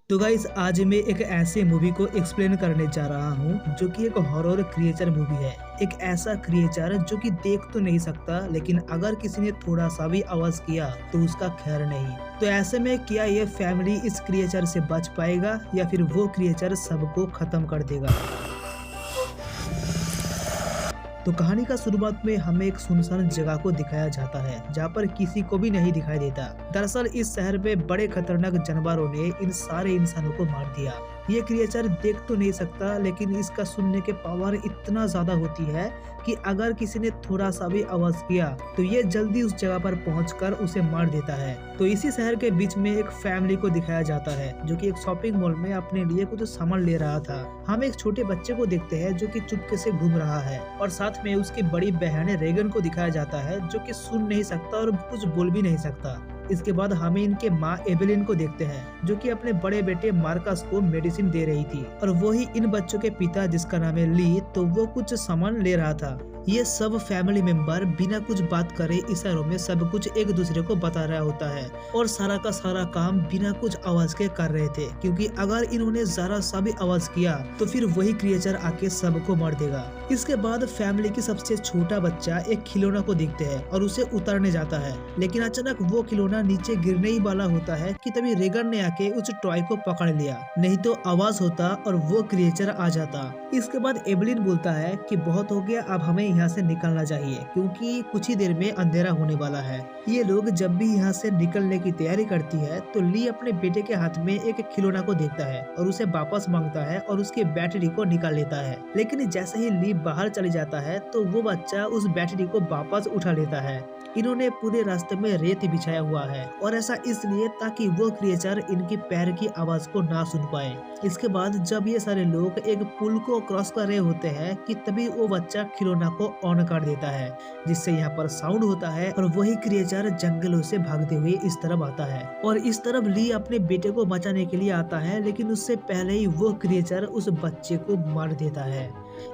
तो गाइस आज मैं एक ऐसे मूवी को एक्सप्लेन करने जा रहा हूँ जो कि एक हॉरर क्रिएचर मूवी है। एक ऐसा क्रिएचर जो कि देख तो नहीं सकता, लेकिन अगर किसी ने थोड़ा सा भी आवाज किया तो उसका खैर नहीं। तो ऐसे में क्या ये फैमिली इस क्रिएचर से बच पाएगा या फिर वो क्रिएचर सबको खत्म कर देगा। तो कहानी का शुरुआत में हमें एक सुनसान जगह को दिखाया जाता है जहाँ पर किसी को भी नहीं दिखाई देता। दरअसल इस शहर में बड़े खतरनाक जानवरों ने इन सारे इंसानों को मार दिया। ये क्रिएचर देख तो नहीं सकता, लेकिन इसका सुनने के पावर इतना ज्यादा होती है कि अगर किसी ने थोड़ा सा भी आवाज किया तो ये जल्दी उस जगह पर पहुंचकर उसे मार देता है। तो इसी शहर के बीच में एक फैमिली को दिखाया जाता है जो कि एक शॉपिंग मॉल में अपने लिए कुछ सामान ले रहा था। हम एक छोटे बच्चे को देखते हैं जो कि चुपके से घूम रहा है, और साथ में उसकी बड़ी बहन रेगन को दिखाया जाता है जो कि सुन नहीं सकता और कुछ बोल भी नहीं सकता। इसके बाद हमें इनके माँ एवेलिन को देखते हैं जो कि अपने बड़े बेटे मार्कस को मेडिसिन दे रही थी, और वही इन बच्चों के पिता जिसका नाम है ली, तो वो कुछ सामान ले रहा था। ये सब फैमिली मेंबर बिना कुछ बात करे इशारों में सब कुछ एक दूसरे को बता रहा होता है, और सारा का सारा काम बिना कुछ आवाज के कर रहे थे, क्योंकि अगर इन्होंने जरा सा भी आवाज किया तो फिर वही क्रिएचर आके सबको मार देगा। इसके बाद फैमिली की सबसे छोटा बच्चा एक खिलौना को देखते हैं और उसे उतारने जाता है, लेकिन अचानक वो खिलौना नीचे गिरने ही वाला होता है कि तभी रेगन ने आके उस टॉय को पकड़ लिया, नहीं तो आवाज होता और वो क्रिएचर आ जाता। इसके बाद एवेलिन बोलता है कि बहुत हो गया, अब हमें यहाँ से निकलना चाहिए क्योंकि कुछ ही देर में अंधेरा होने वाला है। ये लोग जब भी यहाँ से निकलने की तैयारी करती है तो ली अपने बेटे के हाथ में एक खिलौना को देखता है और उसे वापस मांगता है और उसकी बैटरी को निकाल लेता है, लेकिन जैसे ही ली बाहर चले जाता है तो वो बच्चा उस बैटरी को वापस उठा लेता है। इन्होंने पूरे रास्ते में रेत बिछाया हुआ है, और ऐसा इसलिए ताकि वो क्रिएचर इनकी पैर की आवाज को ना सुन पाए। इसके बाद जब ये सारे लोग एक पुल को क्रॉस कर रहे होते हैं कि तभी वो बच्चा खिलौना को ऑन कर देता है, जिससे यहाँ पर साउंड होता है और वही क्रिएचर जंगलों से भागते हुए इस तरफ आता है, और इस तरफ ली अपने बेटे को बचाने के लिए आता है, लेकिन उससे पहले ही वो क्रिएचर उस बच्चे को मार देता है।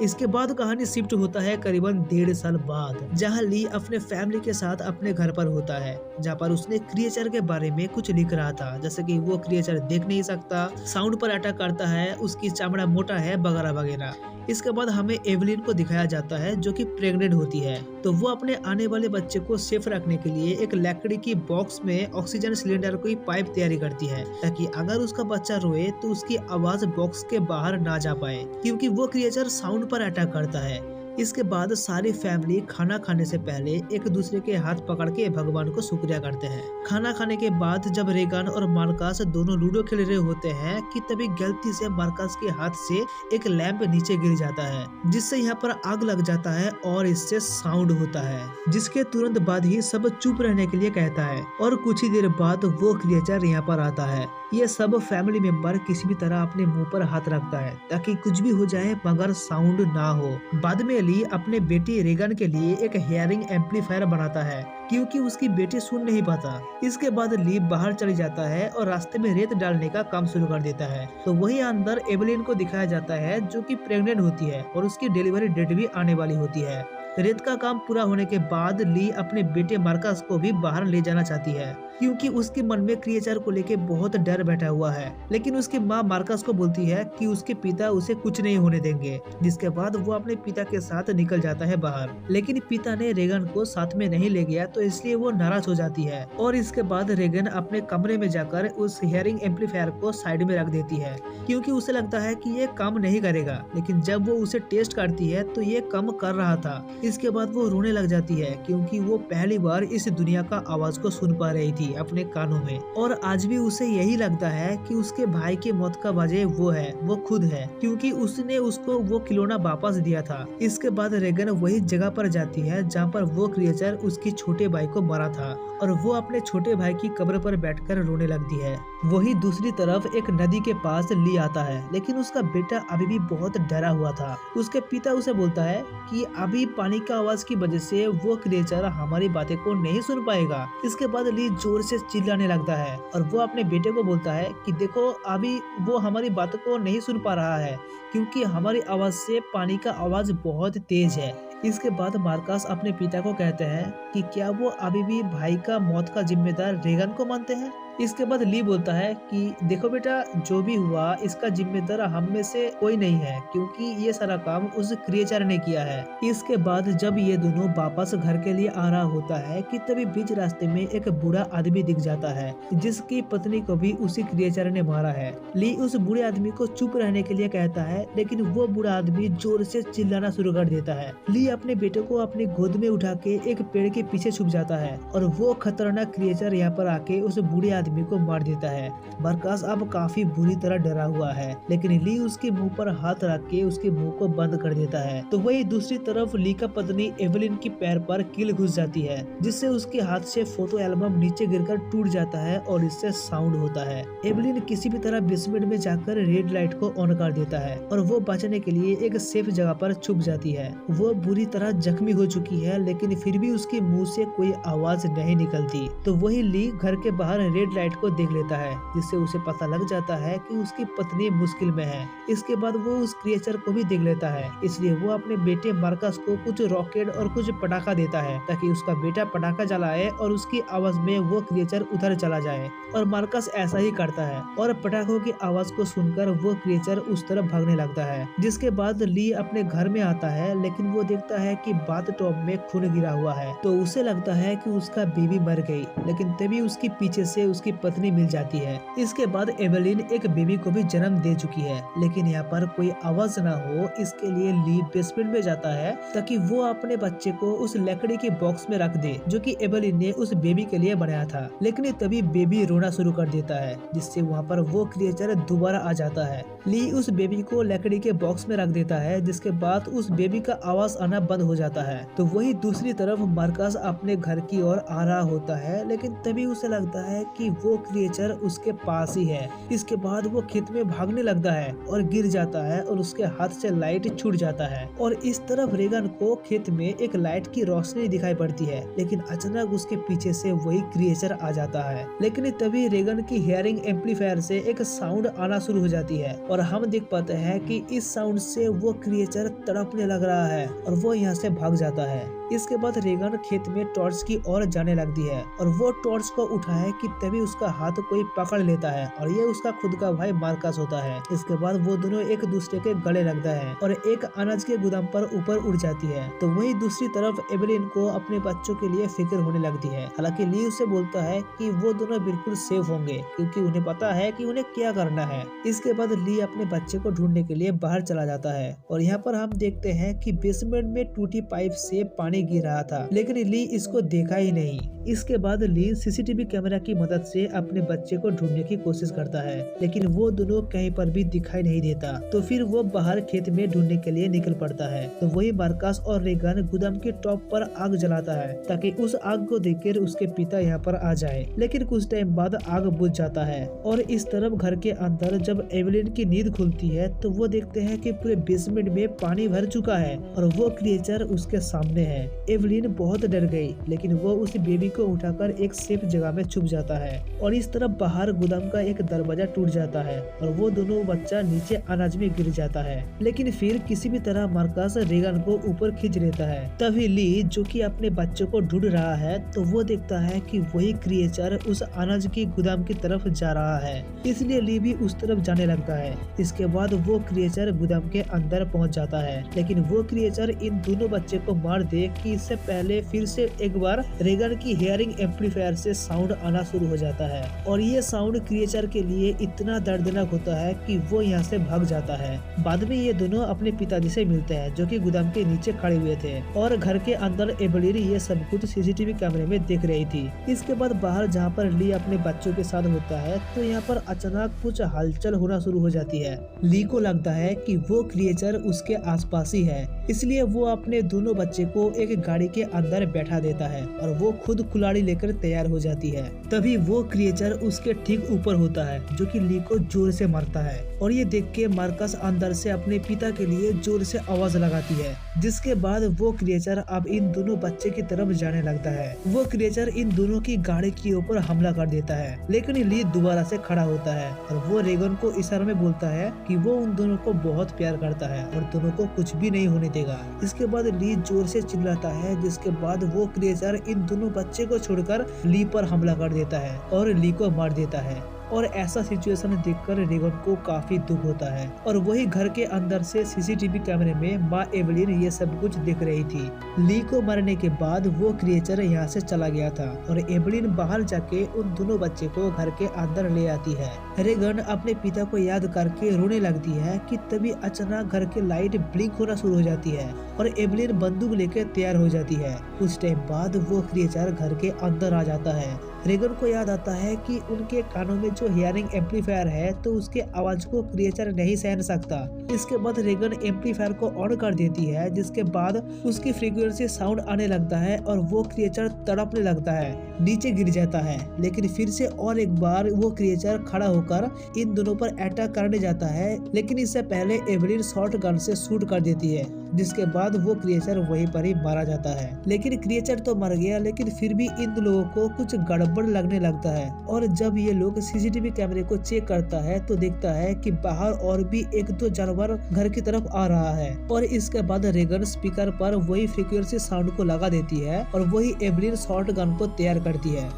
इसके बाद कहानी शिफ्ट होता है करीबन 1.5 साल बाद, जहां ली अपने फैमिली के साथ अपने घर पर होता है, जहां पर उसने क्रिएचर के बारे में कुछ लिख रहा था, जैसे कि वो क्रिएचर देख नहीं सकता, साउंड पर अटैक करता है, उसकी चमड़ा मोटा है, वगैरह वगैरह। इसके बाद हमें एवेलिन को दिखाया जाता है जो कि प्रेग्नेंट होती है, तो वो अपने आने वाले बच्चे को सेफ रखने के लिए एक लकड़ी की बॉक्स में ऑक्सीजन सिलेंडर की पाइप तैयारी करती है, ताकि अगर उसका बच्चा रोए तो उसकी आवाज बॉक्स के बाहर ना जा पाए, क्योंकि वो क्रिएचर साउंड पर अटैक करता है। इसके बाद सारी फैमिली खाना खाने से पहले एक दूसरे के हाथ पकड़ के भगवान को शुक्रिया करते हैं। खाना खाने के बाद जब रेगन और मार्कस दोनों लूडो खेल रहे होते हैं कि तभी गलती से मार्कस के हाथ से एक लैंप नीचे गिर जाता है, जिससे यहाँ पर आग लग जाता है और इससे साउंड होता है, जिसके तुरंत बाद ही सब चुप रहने के लिए कहता है, और कुछ ही देर बाद वो क्रिएचर यहाँ पर आता है। ये सब फैमिली मेंबर किसी भी तरह अपने मुंह पर हाथ रखता है ताकि कुछ भी हो जाए मगर साउंड ना हो। बाद में ली अपने बेटी रेगन के लिए एक हियरिंग एम्पलीफायर बनाता है, क्योंकि उसकी बेटी सुन नहीं पाता। इसके बाद ली बाहर चली जाता है और रास्ते में रेत डालने का काम शुरू कर देता है। तो वही अंदर एवेलिन को दिखाया जाता है जो कि प्रेग्नेंट होती है और उसकी डिलीवरी डेट भी आने वाली होती है। रेत का काम पूरा होने के बाद ली अपने बेटे मार्कस को भी बाहर ले जाना चाहती है, क्योंकि उसके मन में क्रिएचर को लेके बहुत डर बैठा हुआ है, लेकिन उसकी माँ मार्कस को बोलती है कि उसके पिता उसे कुछ नहीं होने देंगे। जिसके बाद वो अपने पिता के साथ निकल जाता है बाहर, लेकिन पिता ने रेगन को साथ में नहीं ले गया, तो इसलिए वो नाराज हो जाती है, और इसके बाद रेगन अपने कमरे में जाकर उस हियरिंग एम्पलीफायर को साइड में रख देती है, क्योंकि उसे लगता है कि ये काम नहीं करेगा, लेकिन जब वो उसे टेस्ट करती है तो ये काम कर रहा था। इसके बाद वो रोने लग जाती है, क्योंकि वो पहली बार इस दुनिया का आवाज को सुन पा रही थी अपने कानों में, और आज भी उसे यही लगता है कि उसके भाई की मौत का वजह वो खुद है, क्योंकि उसने उसको वो खिलौना वापस दिया था। इसके बाद रेगन वही जगह पर जाती है जहाँ पर वो क्रिएचर उसकी छोटे भाई को मारा था, और वो अपने छोटे भाई की कब्र पर बैठकर रोने लगती है। वही दूसरी तरफ एक नदी के पास ली आता है, लेकिन उसका बेटा अभी भी बहुत डरा हुआ था। उसके पिता उसे बोलता है कि अभी पानी का आवाज की वजह से वो क्रिएचर हमारी बातें को नहीं सुन पाएगा। इसके बाद ली जोर से चिल्लाने लगता है, और वो अपने बेटे को बोलता है कि देखो अभी वो हमारी बातों को नहीं सुन पा रहा है, क्योंकि हमारी आवाज से पानी का आवाज बहुत तेज है। इसके बाद मार्कस अपने पिता को कहते हैं कि क्या वो अभी भी भाई का मौत का जिम्मेदार रेगन को मानते हैं। इसके बाद ली बोलता है कि देखो बेटा, जो भी हुआ इसका जिम्मेदार हम में से कोई नहीं है, क्योंकि ये सारा काम उस क्रिएचर ने किया है। इसके बाद जब ये दोनों वापस घर के लिए आ रहा होता है कि तभी बीच रास्ते में एक बूढ़ा आदमी दिख जाता है, जिसकी पत्नी को भी उसी क्रिएचर ने मारा है। ली उस बूढ़े आदमी को चुप रहने के लिए कहता है, लेकिन वो बूढ़ा आदमी जोर से चिल्लाना शुरू कर देता है। ली अपने बेटे को अपनी गोद में उठा के एक पेड़ के पीछे छुप जाता है और वो खतरनाक क्रिएचर यहाँ पर आके उस बूढ़े आदमी को मार देता है। मार्कस अब काफी बुरी तरह डरा हुआ है, लेकिन ली उसके मुंह पर हाथ रख के उसके मुंह को बंद कर देता है। तो वही दूसरी तरफ ली का पत्नी एवेलिन की पैर पर कील घुस जाती है, जिससे उसके हाथ से फोटो एल्बम नीचे गिरकर टूट जाता है और इससे साउंड होता है। एवेलिन किसी भी तरह बेसमेंट में जाकर रेड लाइट को ऑन कर देता है और वो बचने के लिए एक सेफ जगह पर छुप जाती है। वो बुरी तरह जख्मी हो चुकी है, लेकिन फिर भी उसके मुंह से कोई आवाज नहीं निकलती। तो वही ली घर के बाहर रेड लाइट को देख लेता है, जिससे उसे पता लग जाता है कि उसकी पत्नी मुश्किल में है। इसके बाद वो उस क्रिएचर को भी देख लेता है, इसलिए वो अपने बेटे मार्कस को कुछ रॉकेट और कुछ पटाखा देता है ताकि उसका बेटा पटाखा जलाए और उसकी आवाज में वो क्रिएचर उधर चला जाए। और मार्कस ऐसा ही करता है और पटाखों की आवाज को सुनकर वो क्रिएचर उस तरफ भागने लगता है। जिसके बाद ली अपने घर में आता है, लेकिन वो देखता है कि बाथटब में खून गिरा हुआ है। तो उसे लगता है कि उसका बेबी मर गई, लेकिन तभी उसके पीछे से उसकी पत्नी मिल जाती है। इसके बाद एवेलिन एक बेबी को भी जन्म दे चुकी है, लेकिन यहाँ पर कोई आवाज ना हो इसके लिए ली बेसमेंट में जाता है ताकि वो अपने बच्चे को उस लकड़ी के बॉक्स में रख दे जो कि एवेलिन ने उस बेबी के लिए बनाया था। लेकिन तभी बेबी रोना शुरू कर देता है, जिससे वहाँ पर वो क्रिएचर दोबारा आ जाता है। ली उस बेबी को लकड़ी के बॉक्स में रख देता है, जिसके बाद उस बेबी का आवाज आना बंद हो जाता है। तो वही दूसरी तरफ मार्कस अपने घर की ओर आ रहा होता है, लेकिन तभी उसे लगता है कि वो क्रिएचर उसके पास ही है। इसके बाद वो खेत में भागने लगता है और गिर जाता है और उसके हाथ से लाइट छूट जाता है। और इस तरफ रेगन को खेत में एक लाइट की रोशनी दिखाई पड़ती है, लेकिन अचानक उसके पीछे से वही क्रिएचर आ जाता है। लेकिन तभी रेगन की हियरिंग एम्पलीफायर से एक साउंड आना शुरू हो जाती है और हम देख पाते हैं कि इस साउंड से वो क्रिएचर तड़पने लग रहा है और वो यहाँ से भाग जाता है। इसके बाद रेगन खेत में टॉर्च की ओर जाने लगती है और वो टॉर्च को उठाए कि तभी उसका हाथ कोई पकड़ लेता है और ये उसका खुद का भाई मार्कस होता है। इसके बाद वो दोनों एक दूसरे के गले लगता है और एक अनाज के गोदाम पर ऊपर उड़ जाती है। तो वही दूसरी तरफ एवेलिन को अपने बच्चों के लिए फिक्र होने लगती है। हालांकि ली उसे बोलता है कि वो दोनों बिल्कुल सेफ होंगे, क्योंकि उन्हें पता है कि उन्हें क्या करना है। इसके बाद ली अपने बच्चे को ढूंढने के लिए बाहर चला जाता है और यहाँ पर हम देखते हैं कि बेसमेंट में टूटी पाइप से पानी गिर रहा था, लेकिन ली इसको देखा ही नहीं। इसके बाद ली सीसीटीवी कैमरा की मदद से अपने बच्चे को ढूंढने की कोशिश करता है, लेकिन वो दोनों कहीं पर भी दिखाई नहीं देता। तो फिर वो बाहर खेत में ढूंढने के लिए निकल पड़ता है। तो वही मार्कस और रेगन गोदाम के टॉप पर आग जलाता है ताकि उस आग को देखकर उसके पिता यहाँ पर आ जाए, लेकिन कुछ टाइम बाद आग बुझ जाता है। और इस तरफ घर के अंदर जब एवेलिन की नींद खुलती है तो वो देखते हैं कि पूरे बेसमेंट में पानी भर चुका है और वो क्रिएचर उसके सामने है। एवेलिन बहुत डर गई, लेकिन वो उस बेबी को उठाकर एक सेफ जगह में छुप जाता है। और इस तरफ बाहर गोदाम का एक दरवाजा टूट जाता है और वो दोनों बच्चा नीचे अनाज में गिर जाता है, लेकिन फिर किसी भी तरह मार्कस रेगन को ऊपर खींच लेता है। तभी ली, जो कि अपने बच्चों को ढूंढ रहा है, तो वो देखता है कि वही क्रिएचर उस अनाज की गोदाम की तरफ जा रहा है, इसलिए ली भी उस तरफ जाने लगता है। इसके बाद वो क्रिएचर गोदाम के अंदर पहुंच जाता है, लेकिन वो क्रिएचर इन दोनों बच्चे को मार दे कि इससे पहले फिर से एक बार रेगन की हियरिंग एम्पलीफायर से साउंड आना शुरू हो जाता है। और ये साउंड क्रिएचर के लिए इतना दर्दनाक होता है कि वो यहाँ से भाग जाता है। बाद में ये दोनों अपने पिताजी से मिलते हैं, जो कि गोदाम के नीचे खड़े हुए थे, और घर के अंदर एवेलिन ये सब कुछ सीसीटीवी कैमरे में देख रही थी। इसके बाद बाहर जहाँ पर ली अपने बच्चों के साथ होता है, तो यहाँ पर अचानक कुछ हलचल होना शुरू हो जाती है। ली को लगता है कि वो क्रिएचर उसके आसपास ही है, इसलिए वो अपने दोनों बच्चे को एक गाड़ी के अंदर बैठा देता है और वो खुद कुल्हाड़ी लेकर तैयार हो जाती है। तभी वो क्रिएचर उसके ठीक ऊपर होता है, जो कि ली को जोर से मारता है। और ये देख के मार्कस अंदर से अपने पिता के लिए जोर से आवाज लगाती है, जिसके बाद वो क्रिएचर अब इन दोनों बच्चे की तरफ जाने लगता है। वो क्रिएचर इन दोनों की गाड़ी के ऊपर हमला कर देता है, लेकिन ली दोबारा से खड़ा होता है और वो रेगन को इशारे में बोलता है कि वो उन दोनों को बहुत प्यार करता है और दोनों को कुछ भी नहीं होने देगा। इसके बाद ली जोर से चिल्लाता है, जिसके बाद वो क्रिएचर इन दोनों बच्चे को छोड़कर ली पर हमला कर देता है और ली को मार देता है। और ऐसा सिचुएशन देखकर रेगन को काफी दुख होता है और वही घर के अंदर से सीसीटीवी कैमरे में माँ एवलिन ये सब कुछ देख रही थी। ली को मरने के बाद वो क्रिएचर यहाँ से चला गया था और एवलिन बाहर जाके उन दोनों बच्चे को घर के अंदर ले आती है। रेगन अपने पिता को याद करके रोने लगती है कि तभी अचानक घर के लाइट ब्लिंक होना शुरू हो जाती है और एवलिन बंदूक लेकर तैयार हो जाती है। कुछ टाइम बाद वो क्रिएचर घर के अंदर आ जाता है। रेगन को याद आता है कि उनके कानों में जो हियरिंग एम्पलीफायर है तो उसके आवाज को क्रिएचर नहीं सहन सकता। इसके बाद रेगन एम्पलीफायर को ऑन कर देती है, जिसके बाद उसकी फ्रीक्वेंसी साउंड आने लगता है और वो क्रिएचर तड़पने लगता है, नीचे गिर जाता है। लेकिन फिर से और एक बार वो क्रिएचर खड़ा होकर इन दोनों पर अटैक करने जाता है, लेकिन इससे पहले एवलिन शॉर्ट गन से शूट कर देती है, जिसके बाद वो क्रिएचर वहीं पर ही मारा जाता है। लेकिन क्रिएचर तो मर गया, लेकिन फिर भी इन लोगों को कुछ गड़बड़ लगने लगता है और जब ये लोग सीसीटीवी कैमरे को चेक करता है तो देखता है कि बाहर और भी एक दो जानवर घर की तरफ आ रहा है। और इसके बाद रेगन स्पीकर पर वही फ्रीक्वेंसी साउंड को लगा देती है और वही एवलिन शॉर्ट गन को तैयार करती है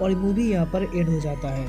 और मूवी यहाँ पर एंड हो जाता है।